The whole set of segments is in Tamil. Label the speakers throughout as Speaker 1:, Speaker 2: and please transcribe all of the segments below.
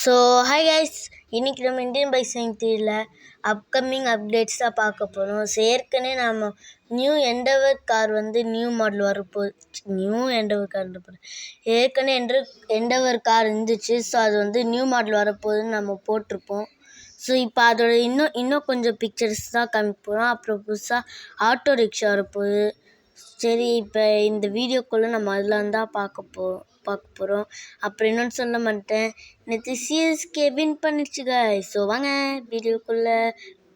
Speaker 1: ஸோ ஹாய் கைஸ், இன்றைக்கி நம்ம இந்தியன் பைக் சைக்கிளில் அப்கமிங் அப்டேட்ஸ் தான் பார்க்க போகிறோம். ஸோ ஏற்கனவே நம்ம new Endeavour car new model வரப்போகுது. ஏற்கனவே எண்டவர் கார் இருந்துச்சு. ஸோ அது நியூ மாடல் வரப்போகுதுன்னு நம்ம போட்டிருப்போம். ஸோ இப்போ அதோட இன்னும் கொஞ்சம் பிக்சர்ஸ் தான் காமிக்க போகிறோம். அப்புறம் புதுசாக ஆட்டோ ரிக்ஷா வரப்போகுது. சரி, இப்போ இந்த வீடியோக்குள்ளே நம்ம அதெல்லாம் தான் பார்க்க போகிறோம். அப்புறம் இன்னொன்று சொல்ல மாட்டேன், நேற்று சிஎஸ்கே வின் பண்ணிடுச்சு guys. ஸோ வாங்க வீடியோக்குள்ளே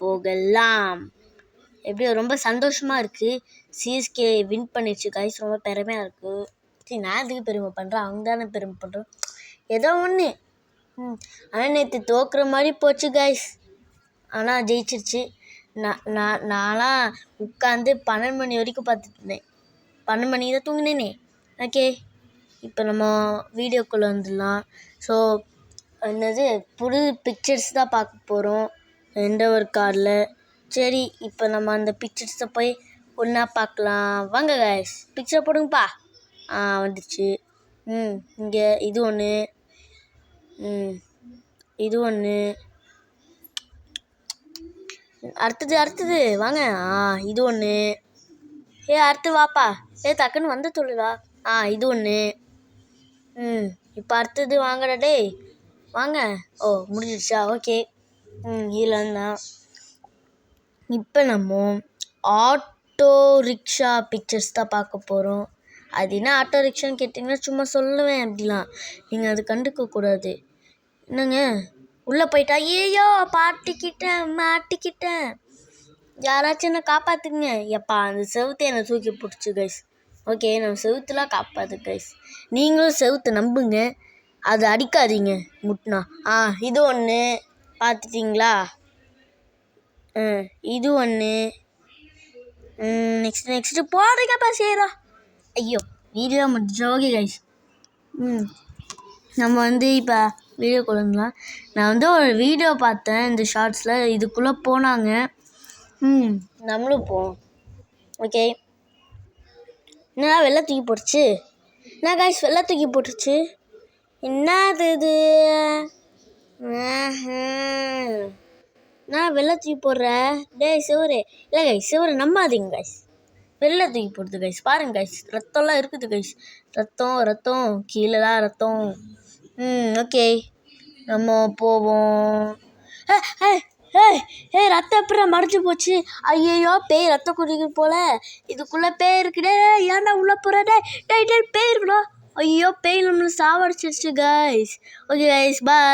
Speaker 1: போகலாம். எப்படியோ ரொம்ப சந்தோஷமாக இருக்குது. சிஎஸ்கே வின் பண்ணிடுச்சு guys, ரொம்ப பெருமையாக இருக்குது. சரி, நான் எதுக்கு பெருமை பண்ணுறேன், அவங்க தானே பெருமை பண்ணுறோம். ஏதோ ஒன்று. ஆனால் நேற்று தோக்குற மாதிரி போச்சு guys. ஆனால் ஜெயிச்சிருச்சு. நான்லாம் உட்காந்து 12 மணி வரைக்கும் பார்த்துட்டு இருந்தேன். 12 மணிக்கு தான் தூங்கினேனே. ஓகே, இப்போ நம்ம வீடியோக்குள்ளே வந்துடலாம். ஸோ என்னது புது பிக்சர்ஸ் தான் பார்க்க போகிறோம் எண்டவர் காரில். சரி, இப்போ நம்ம அந்த பிக்சர்ஸை போய் ஒன்றா பார்க்கலாம். வாங்க guys, பிக்சர் போடுங்கப்பா. வந்துடுச்சு. இங்கே இது ஒன்று, இது ஒன்று, அடுத்தது வாங்க. இது ஒன்று. அடுத்து வாப்பா. டக்குன்னு வந்து சொல்லுடா. இது ஒன்று. இப்போ அடுத்தது வாங்கடா டேய், வாங்க. ஓ, முடிஞ்சிடுச்சா? ஓகே. இதில் தான் இப்போ நம்ம ஆட்டோ ரிக்ஷா பிக்சர்ஸ் தான் பார்க்க போகிறோம். அது என்ன ஆட்டோ ரிக்ஷான்னு கேட்டிங்கன்னா சும்மா சொல்லுவேன், அப்படிலாம் நீங்கள் அது கண்டுக்கக்கூடாது. என்னங்க உள்ளே போயிட்டா? ஐயோ மாட்டிக்கிட்டேன். யாராச்சும் என்ன காப்பாற்றுங்க. எப்பா, அந்த செவுத்தை என்னை தூக்கி பிடிச்சி கைஸ். ஓகே, நம்ம செவுத்துலாம் காப்பாற்று கைஸ். நீங்களும் செவுத்தை நம்புங்க, அது அடிக்காதீங்க முட்டினா. இது ஒன்று பார்த்துட்டிங்களா? இது ஒன்று. நெக்ஸ்ட்டு போடுறீங்கப்பா. சரிடா. ஐயோ, வீடியோ முடிஞ்சு. ஓகே கைஸ், நம்ம இப்போ வீடியோ கொள்ளலாம். நான் ஒரு வீடியோ பார்த்தேன் இந்த ஷார்ட்ஸில். இதுக்குள்ளே போனாங்க. நம்மளும் போவோம். ஓகே. என்னடா வெள்ளை தூக்கி போட்டுச்சு? என்ன காய்ஸ் வெள்ளை தூக்கி போட்டுச்சு? என்னது இது? நான் வெள்ளை தூக்கி போடுற டேய் சிவரு. இல்லை கைஸ், சிவரு நம்பாதீங்க கைஸ். வெள்ளை தூக்கி போடுது கைஸ். பாருங்க கைஸ், ரத்தம்லாம் இருக்குது கைஸ். ரத்தம் கீழே தான் ரத்தம். ஓகே, நம்ம போவோம். ரத்தம் எப்படி மறைச்சு போச்சு? ஐயோ, பேய் ரத்தம் குடிக்க போல. இதுக்குள்ளே பேய் இருக்குடே. ஏன்டா உள்ளே போகிறடே? டே பேய் இருக்குடா. ஐயோ, பேய் நம்மளை சாவடிச்சிருச்சு கைஸ். ஓகே கைஸ், பாய்.